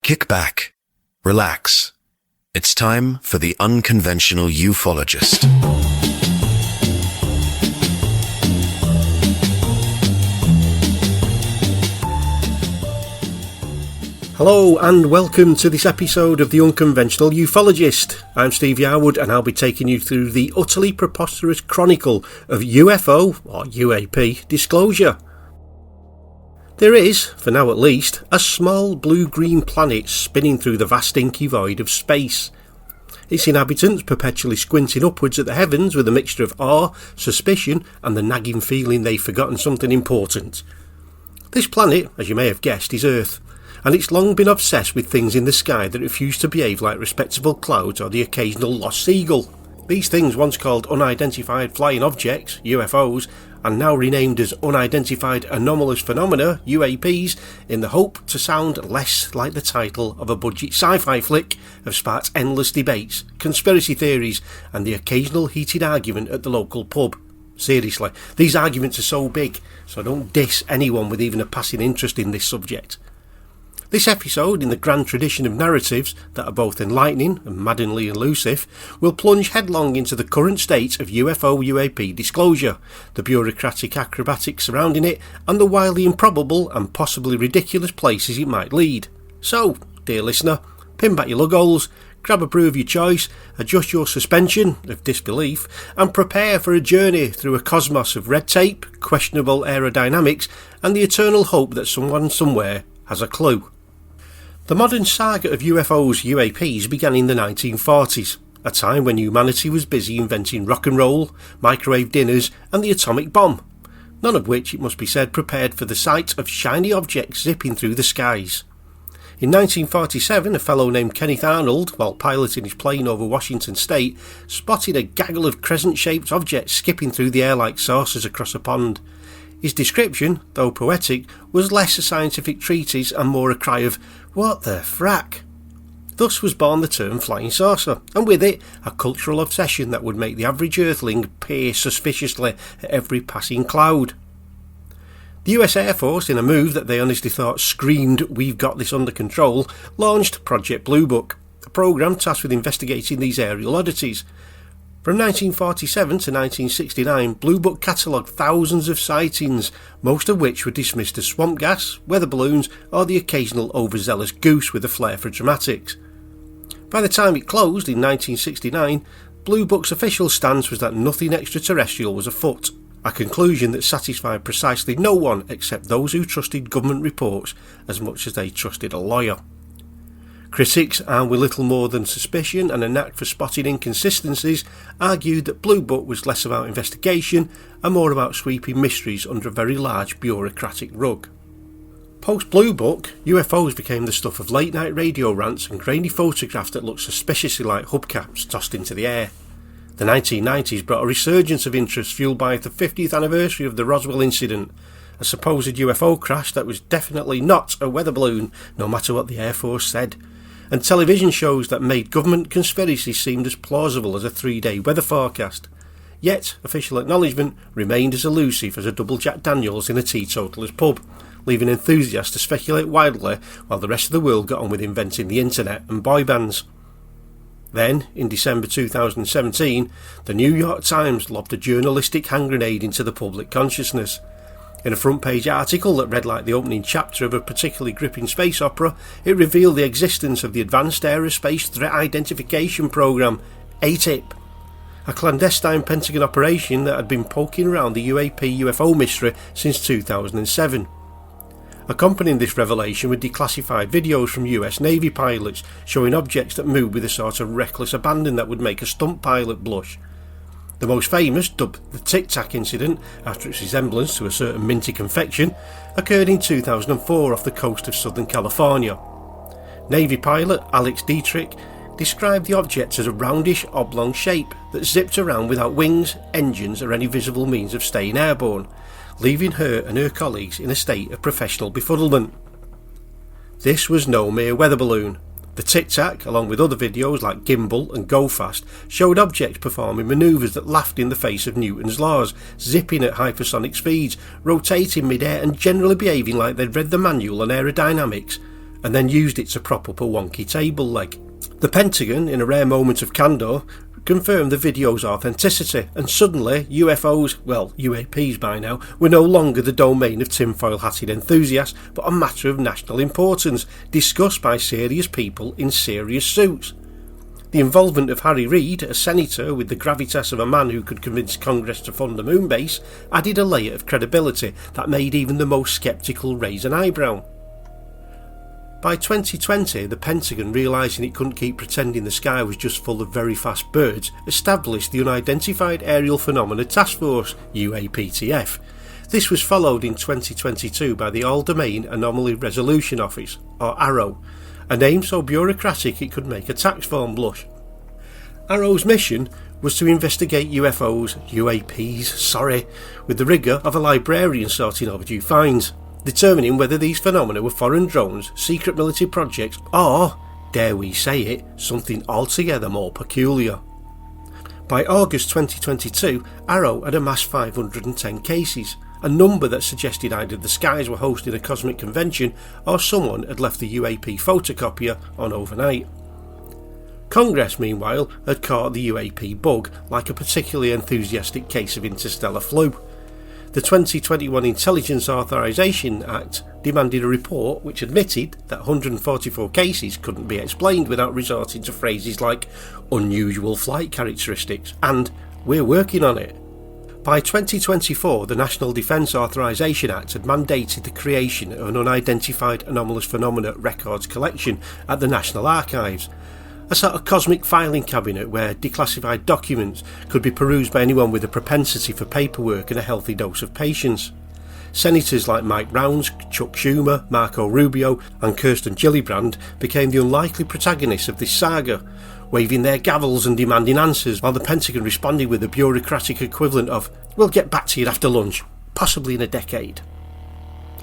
Kick back, relax. It's time for the Unconventional Ufologist. Hello and welcome to this episode of the Unconventional Ufologist. I'm Steve Yarwood and I'll be taking you through the utterly preposterous chronicle of UFO, or UAP, disclosure. There is, for now at least, a small blue-green planet spinning through the vast inky void of space. Its inhabitants perpetually squinting upwards at the heavens with a mixture of awe, suspicion and the nagging feeling they've forgotten something important. This planet, as you may have guessed, is Earth. And it's long been obsessed with things in the sky that refuse to behave like respectable clouds or the occasional lost seagull. These things, once called unidentified flying objects, UFOs, and now renamed as unidentified anomalous phenomena, UAPs, in the hope to sound less like the title of a budget sci-fi flick, have sparked endless debates, conspiracy theories, and the occasional heated argument at the local pub. Seriously, these arguments are so big, so don't diss anyone with even a passing interest in this subject. This episode, in the grand tradition of narratives that are both enlightening and maddeningly elusive, will plunge headlong into the current state of UFO-UAP disclosure, the bureaucratic acrobatics surrounding it, and the wildly improbable and possibly ridiculous places it might lead. So, dear listener, pin back your lug holes, grab a brew of your choice, adjust your suspension of disbelief, and prepare for a journey through a cosmos of red tape, questionable aerodynamics, and the eternal hope that someone somewhere has a clue. The modern saga of UFOs, UAPs began in the 1940s, a time when humanity was busy inventing rock and roll, microwave dinners and the atomic bomb, none of which, it must be said, prepared for the sight of shiny objects zipping through the skies. In 1947, a fellow named Kenneth Arnold, while piloting his plane over Washington state, spotted a gaggle of crescent-shaped objects skipping through the air like saucers across a pond. His description, though poetic, was less a scientific treatise and more a cry of, "What the frack?" Thus was born the term flying saucer, and with it, a cultural obsession that would make the average earthling peer suspiciously at every passing cloud. The US Air Force, in a move that they honestly thought screamed, "We've got this under control," launched Project Blue Book, a programme tasked with investigating these aerial oddities. From 1947 to 1969, Blue Book catalogued thousands of sightings, most of which were dismissed as swamp gas, weather balloons, or the occasional overzealous goose with a flair for dramatics. By the time it closed in 1969, Blue Book's official stance was that nothing extraterrestrial was afoot, a conclusion that satisfied precisely no one except those who trusted government reports as much as they trusted a lawyer. Critics, armed with little more than suspicion and a knack for spotting inconsistencies, argued that Blue Book was less about investigation and more about sweeping mysteries under a very large bureaucratic rug. Post-Blue Book, UFOs became the stuff of late-night radio rants and grainy photographs that looked suspiciously like hubcaps tossed into the air. The 1990s brought a resurgence of interest fueled by the 50th anniversary of the Roswell incident, a supposed UFO crash that was definitely not a weather balloon, no matter what the Air Force said, and television shows that made government conspiracies seem as plausible as a 3-day weather forecast. Yet, official acknowledgment remained as elusive as a double Jack Daniels in a teetotaler's pub, leaving enthusiasts to speculate wildly while the rest of the world got on with inventing the internet and boy bands. Then, in December 2017, the New York Times lobbed a journalistic hand grenade into the public consciousness. In a front-page article that read like the opening chapter of a particularly gripping space opera, it revealed the existence of the Advanced Aerospace Threat Identification Program, ATIP, a clandestine Pentagon operation that had been poking around the UAP-UFO mystery since 2007. Accompanying this revelation were declassified videos from US Navy pilots showing objects that moved with a sort of reckless abandon that would make a stunt pilot blush. The most famous, dubbed the Tic Tac incident after its resemblance to a certain minty confection, occurred in 2004 off the coast of Southern California. Navy pilot Alex Dietrich described the object as a roundish oblong shape that zipped around without wings, engines or any visible means of staying airborne, leaving her and her colleagues in a state of professional befuddlement. This was no mere weather balloon. The Tic Tac, along with other videos like Gimbal and Go Fast, showed objects performing manoeuvres that laughed in the face of Newton's laws, zipping at hypersonic speeds, rotating mid-air and generally behaving like they'd read the manual on aerodynamics, and then used it to prop up a wonky table leg. The Pentagon, in a rare moment of candour, confirmed the video's authenticity, and suddenly UFOs, well, UAPs by now, were no longer the domain of tinfoil-hatted enthusiasts, but a matter of national importance, discussed by serious people in serious suits. The involvement of Harry Reid, a senator with the gravitas of a man who could convince Congress to fund a moon base, added a layer of credibility that made even the most sceptical raise an eyebrow. By 2020, the Pentagon, realising it couldn't keep pretending the sky was just full of very fast birds, established the Unidentified Aerial Phenomena Task Force, UAPTF. This was followed in 2022 by the All-Domain Anomaly Resolution Office, or AARO, a name so bureaucratic it could make a tax form blush. AARO's mission was to investigate UAPs, with the rigour of a librarian sorting overdue finds, determining whether these phenomena were foreign drones, secret military projects, or, dare we say it, something altogether more peculiar. By August 2022, AARO had amassed 510 cases, a number that suggested either the skies were hosting a cosmic convention or someone had left the UAP photocopier on overnight. Congress, meanwhile, had caught the UAP bug like a particularly enthusiastic case of interstellar flu. The 2021 Intelligence Authorization Act demanded a report which admitted that 144 cases couldn't be explained without resorting to phrases like unusual flight characteristics and we're working on it. By 2024, the National Defence Authorization Act had mandated the creation of an Unidentified Anomalous Phenomena records collection at the National Archives, a sort of cosmic filing cabinet where declassified documents could be perused by anyone with a propensity for paperwork and a healthy dose of patience. Senators like Mike Rounds, Chuck Schumer, Marco Rubio and Kirsten Gillibrand became the unlikely protagonists of this saga, waving their gavels and demanding answers, while the Pentagon responded with the bureaucratic equivalent of "we'll get back to you after lunch, possibly in a decade."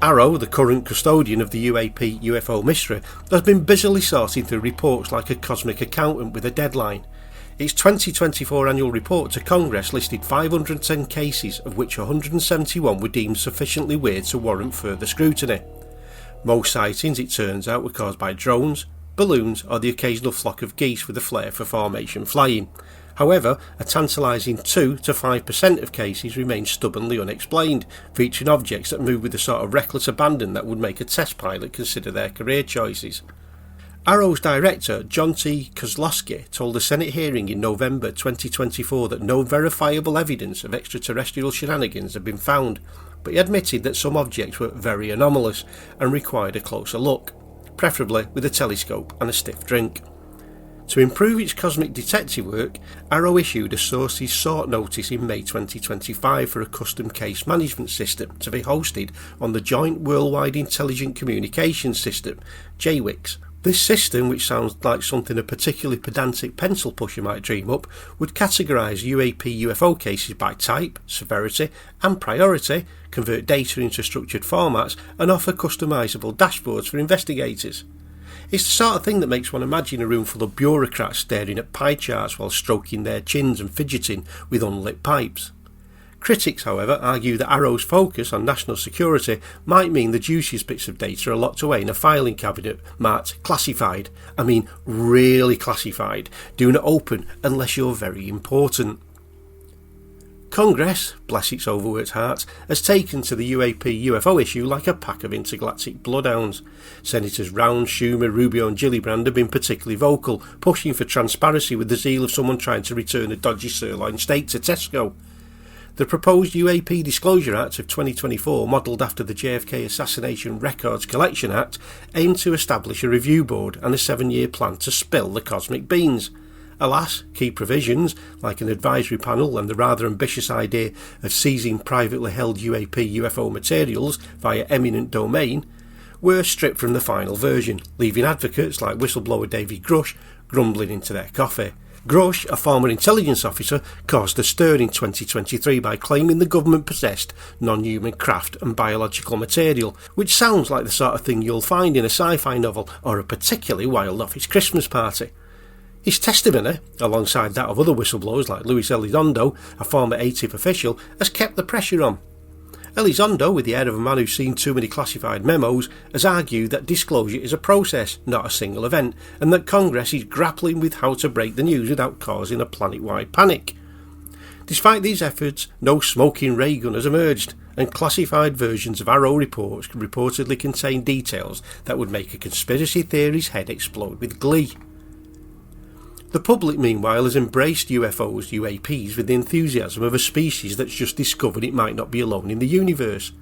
AARO, the current custodian of the UAP UFO mystery, has been busily sorting through reports like a cosmic accountant with a deadline. Its 2024 annual report to Congress listed 510 cases, of which 171 were deemed sufficiently weird to warrant further scrutiny. Most sightings, it turns out, were caused by drones, balloons or the occasional flock of geese with a flair for formation flying. However, a tantalising 2 to 5% of cases remain stubbornly unexplained, featuring objects that move with the sort of reckless abandon that would make a test pilot consider their career choices. AARO's director, John T. Kozlowski, told a Senate hearing in November 2024 that no verifiable evidence of extraterrestrial shenanigans had been found, but he admitted that some objects were very anomalous and required a closer look, preferably with a telescope and a stiff drink. To improve its cosmic detective work, AARO issued a sources sought notice in May 2025 for a custom case management system to be hosted on the Joint Worldwide Intelligent Communications System, JWICS. This system, which sounds like something a particularly pedantic pencil pusher might dream up, would categorise UAP UFO cases by type, severity and priority, convert data into structured formats and offer customisable dashboards for investigators. It's the sort of thing that makes one imagine a room full of bureaucrats staring at pie charts while stroking their chins and fidgeting with unlit pipes. Critics, however, argue that AARO's focus on national security might mean the juiciest bits of data are locked away in a filing cabinet marked classified. I mean really classified. Do not open unless you're very important. Congress, bless its overworked heart, has taken to the UAP UFO issue like a pack of intergalactic bloodhounds. Senators Rounds, Schumer, Rubio and Gillibrand have been particularly vocal, pushing for transparency with the zeal of someone trying to return a dodgy sirloin steak to Tesco. The proposed UAP Disclosure Act of 2024, modelled after the JFK Assassination Records Collection Act, aimed to establish a review board and a 7-year plan to spill the cosmic beans. Alas, key provisions, like an advisory panel and the rather ambitious idea of seizing privately held UAP UFO materials via eminent domain, were stripped from the final version, leaving advocates like whistleblower David Grush grumbling into their coffee. Grush, a former intelligence officer, caused a stir in 2023 by claiming the government possessed non-human craft and biological material, which sounds like the sort of thing you'll find in a sci-fi novel or a particularly wild office Christmas party. His testimony, alongside that of other whistleblowers like Luis Elizondo, a former ATIP official, has kept the pressure on. Elizondo, with the air of a man who's seen too many classified memos, has argued that disclosure is a process, not a single event, and that Congress is grappling with how to break the news without causing a planet-wide panic. Despite these efforts, no smoking ray gun has emerged, and classified versions of Arrow reports reportedly contain details that would make a conspiracy theory's head explode with glee. The public, meanwhile, has embraced UFOs, UAPs, with the enthusiasm of a species that's just discovered it might not be alone in the universe.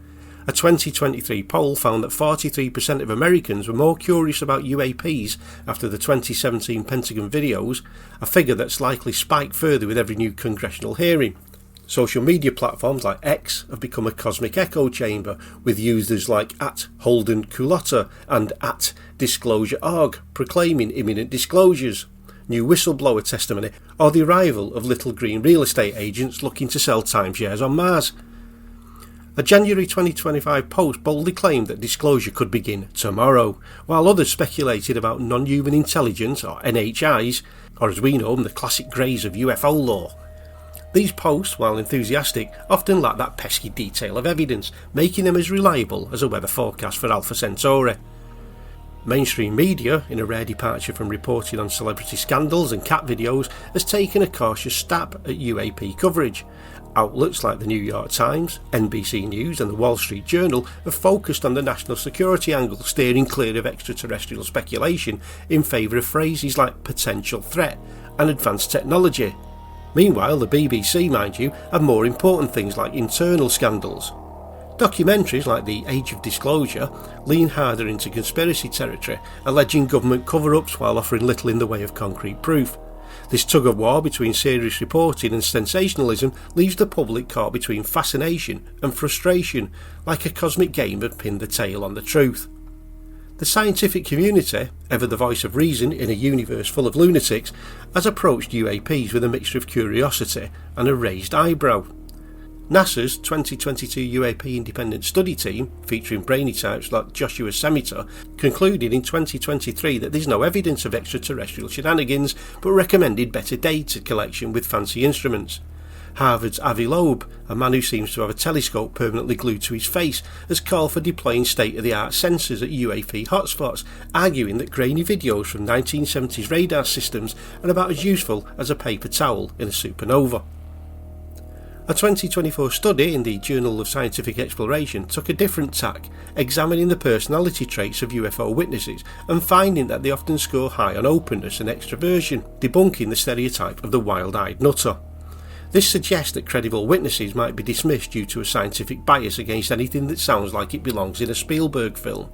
A 2023 poll found that 43% of Americans were more curious about UAPs after the 2017 Pentagon videos, a figure that's likely spiked further with every new congressional hearing. Social media platforms like X have become a cosmic echo chamber, with users like @HoldenCulotta and @DisclosureOrg proclaiming imminent disclosures, new whistleblower testimony, or the arrival of little green real estate agents looking to sell timeshares on Mars. A January 2025 post boldly claimed that disclosure could begin tomorrow, while others speculated about non-human intelligence, or NHIs, or as we know them, the classic greys of UFO lore. These posts, while enthusiastic, often lack that pesky detail of evidence, making them as reliable as a weather forecast for Alpha Centauri. Mainstream media, in a rare departure from reporting on celebrity scandals and cat videos, has taken a cautious stab at UAP coverage. Outlets like the New York Times, NBC News and the Wall Street Journal have focused on the national security angle, steering clear of extraterrestrial speculation in favour of phrases like potential threat and advanced technology. Meanwhile, the BBC, mind you, have more important things like internal scandals. Documentaries like The Age of Disclosure lean harder into conspiracy territory, alleging government cover-ups while offering little in the way of concrete proof. This tug-of-war between serious reporting and sensationalism leaves the public caught between fascination and frustration, like a cosmic game of pin the tail on the truth. The scientific community, ever the voice of reason in a universe full of lunatics, has approached UAPs with a mixture of curiosity and a raised eyebrow. NASA's 2022 UAP independent study team, featuring brainy types like Joshua Semitar, concluded in 2023 that there's no evidence of extraterrestrial shenanigans, but recommended better data collection with fancy instruments. Harvard's Avi Loeb, a man who seems to have a telescope permanently glued to his face, has called for deploying state-of-the-art sensors at UAP hotspots, arguing that grainy videos from 1970s radar systems are about as useful as a paper towel in a supernova. A 2024 study in the Journal of Scientific Exploration took a different tack, examining the personality traits of UFO witnesses and finding that they often score high on openness and extroversion, debunking the stereotype of the wild-eyed nutter. This suggests that credible witnesses might be dismissed due to a scientific bias against anything that sounds like it belongs in a Spielberg film.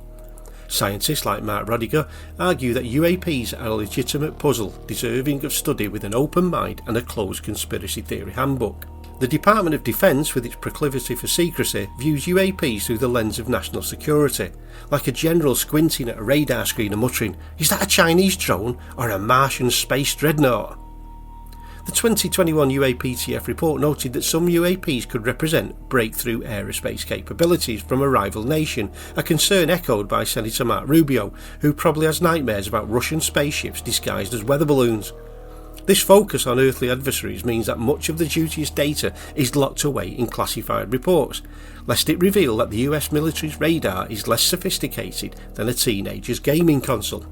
Scientists like Mark Rodiger argue that UAPs are a legitimate puzzle deserving of study with an open mind and a closed conspiracy theory handbook. The Department of Defence, with its proclivity for secrecy, views UAPs through the lens of national security, like a general squinting at a radar screen and muttering, "Is that a Chinese drone or a Martian space dreadnought?" The 2021 UAPTF report noted that some UAPs could represent breakthrough aerospace capabilities from a rival nation, a concern echoed by Senator Mark Rubio, who probably has nightmares about Russian spaceships disguised as weather balloons. This focus on earthly adversaries means that much of the dubious data is locked away in classified reports, lest it reveal that the US military's radar is less sophisticated than a teenager's gaming console.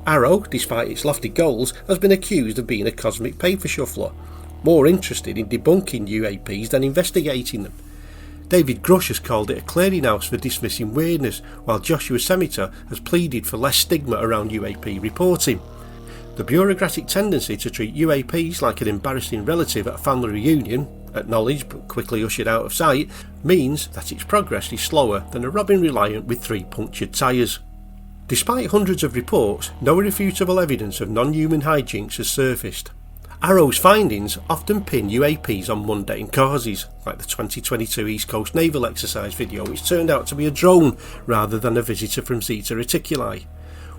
Arrow, despite its lofty goals, has been accused of being a cosmic paper shuffler, more interested in debunking UAPs than investigating them. David Grush has called it a clearinghouse for dismissing weirdness, while Joshua Semitar has pleaded for less stigma around UAP reporting. The bureaucratic tendency to treat UAPs like an embarrassing relative at a family reunion, acknowledged but quickly ushered out of sight, means that its progress is slower than a Robin Reliant with 3 punctured tyres. Despite hundreds of reports, no irrefutable evidence of non-human hijinks has surfaced. Arrow's findings often pin UAPs on mundane causes, like the 2022 East Coast Naval exercise video, which turned out to be a drone rather than a visitor from Zeta Reticuli.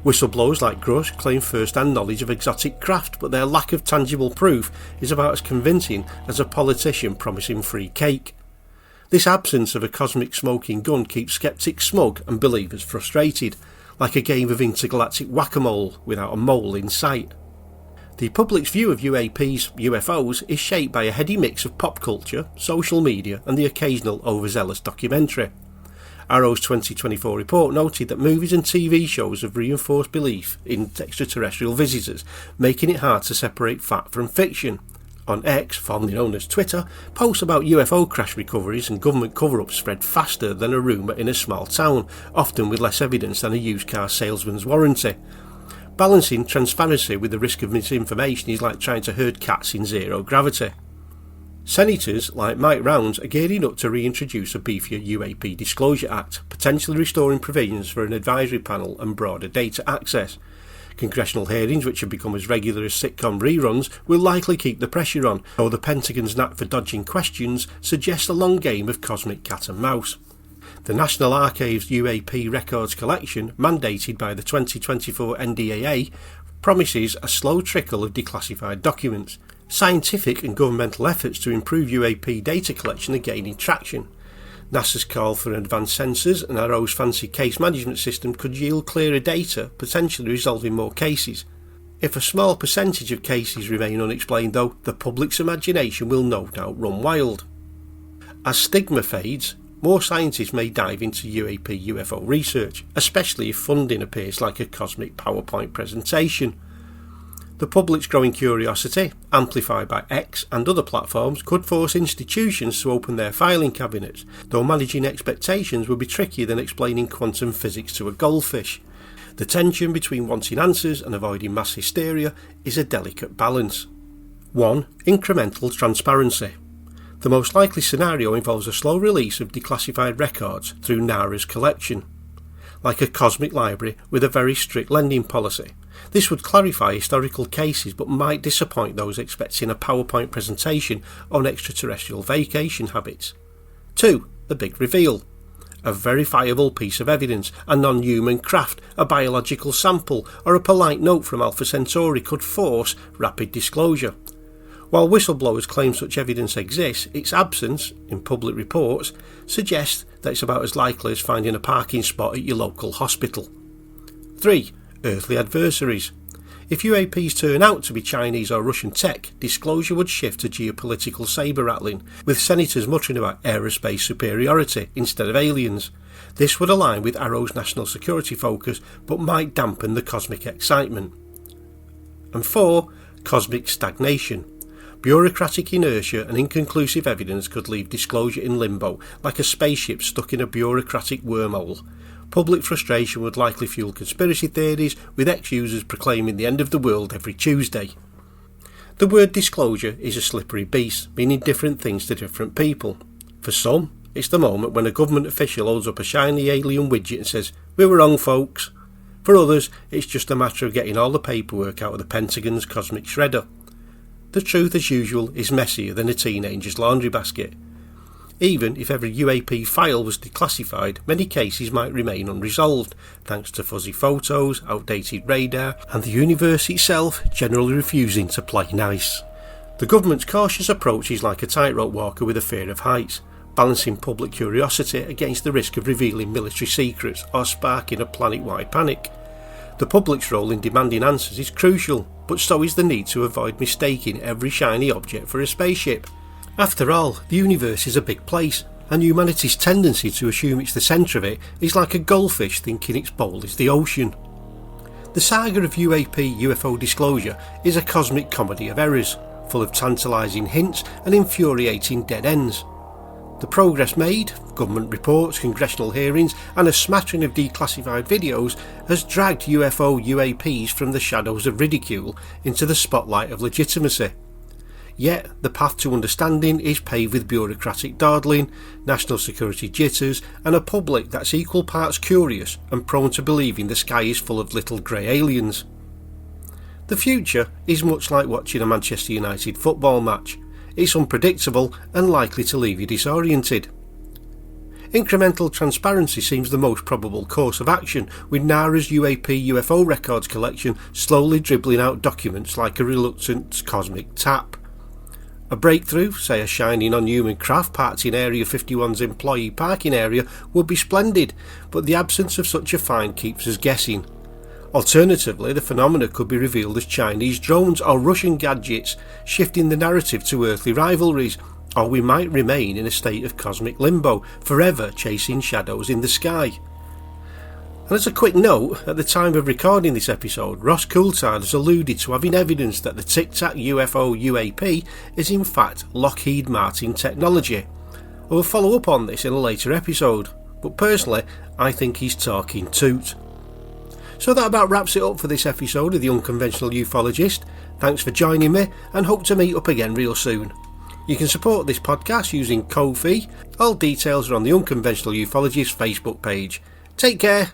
Whistleblowers like Grush claim first-hand knowledge of exotic craft, but their lack of tangible proof is about as convincing as a politician promising free cake. This absence of a cosmic smoking gun keeps skeptics smug and believers frustrated, like a game of intergalactic whack-a-mole without a mole in sight. The public's view of UFOs is shaped by a heady mix of pop culture, social media and the occasional overzealous documentary. Arrow's 2024 report noted that movies and TV shows have reinforced belief in extraterrestrial visitors, making it hard to separate fact from fiction. On X, formerly known as Twitter, posts about UFO crash recoveries and government cover-ups spread faster than a rumour in a small town, often with less evidence than a used car salesman's warranty. Balancing transparency with the risk of misinformation is like trying to herd cats in zero gravity. Senators like Mike Rounds are gearing up to reintroduce a beefier UAP Disclosure Act, potentially restoring provisions for an advisory panel and broader data access. Congressional hearings, which have become as regular as sitcom reruns, will likely keep the pressure on, though the Pentagon's knack for dodging questions suggests a long game of cosmic cat and mouse. The National Archives UAP records collection, mandated by the 2024 NDAA, promises a slow trickle of declassified documents. Scientific and governmental efforts to improve UAP data collection are gaining traction. NASA's call for advanced sensors and Arrow's fancy case management system could yield clearer data, potentially resolving more cases. If a small percentage of cases remain unexplained though, the public's imagination will no doubt run wild. As stigma fades, more scientists may dive into UAP UFO research, especially if funding appears like a cosmic PowerPoint presentation. The public's growing curiosity, amplified by X and other platforms, could force institutions to open their filing cabinets, though managing expectations would be trickier than explaining quantum physics to a goldfish. The tension between wanting answers and avoiding mass hysteria is a delicate balance. 1. Incremental transparency. The most likely scenario involves a slow release of declassified records through NARA's collection, like a cosmic library with a very strict lending policy. This would clarify historical cases but might disappoint those expecting a PowerPoint presentation on extraterrestrial vacation habits. 2. The big reveal. A verifiable piece of evidence, a non-human craft, a biological sample, or a polite note from Alpha Centauri could force rapid disclosure. While whistleblowers claim such evidence exists, its absence, in public reports, suggests that it's about as likely as finding a parking spot at your local hospital. 3. Earthly adversaries. If UAPs turn out to be Chinese or Russian tech, disclosure would shift to geopolitical saber-rattling, with senators muttering about aerospace superiority instead of aliens. This would align with Arrow's national security focus, but might dampen the cosmic excitement. And 4. Cosmic stagnation. Bureaucratic inertia and inconclusive evidence could leave disclosure in limbo, like a spaceship stuck in a bureaucratic wormhole. Public frustration would likely fuel conspiracy theories, with ex-users proclaiming the end of the world every Tuesday. The word disclosure is a slippery beast, meaning different things to different people. For some, it's the moment when a government official holds up a shiny alien widget and says, "We were wrong, folks." For others, it's just a matter of getting all the paperwork out of the Pentagon's cosmic shredder. The truth, as usual, is messier than a teenager's laundry basket. Even if every UAP file was declassified, many cases might remain unresolved, thanks to fuzzy photos, outdated radar, and the universe itself generally refusing to play nice. The government's cautious approach is like a tightrope walker with a fear of heights, balancing public curiosity against the risk of revealing military secrets or sparking a planet-wide panic. The public's role in demanding answers is crucial, but so is the need to avoid mistaking every shiny object for a spaceship. After all, the universe is a big place, and humanity's tendency to assume it's the centre of it is like a goldfish thinking its bowl is the ocean. The saga of UAP UFO disclosure is a cosmic comedy of errors, full of tantalising hints and infuriating dead ends. The progress made, government reports, congressional hearings and a smattering of declassified videos has dragged UFO UAPs from the shadows of ridicule into the spotlight of legitimacy. Yet the path to understanding is paved with bureaucratic dawdling, national security jitters and a public that's equal parts curious and prone to believing the sky is full of little grey aliens. The future is much like watching a Manchester United football match. It's unpredictable and likely to leave you disoriented. Incremental transparency seems the most probable course of action, with NARA's UAP UFO records collection slowly dribbling out documents like a reluctant cosmic tap. A breakthrough, say a shiny non-human craft parked in Area 51's employee parking area, would be splendid, but the absence of such a find keeps us guessing. Alternatively, the phenomena could be revealed as Chinese drones or Russian gadgets, shifting the narrative to earthly rivalries, or we might remain in a state of cosmic limbo, forever chasing shadows in the sky. And as a quick note, at the time of recording this episode, Ross Coulthard has alluded to having evidence that the Tic Tac UFO UAP is in fact Lockheed Martin technology. I will follow up on this in a later episode, but personally I think he's talking toot. So that about wraps it up for this episode of the Unconventional Ufologist. Thanks for joining me, and hope to meet up again real soon. You can support this podcast using Ko-fi. All details are on the Unconventional Ufologist Facebook page. Take care.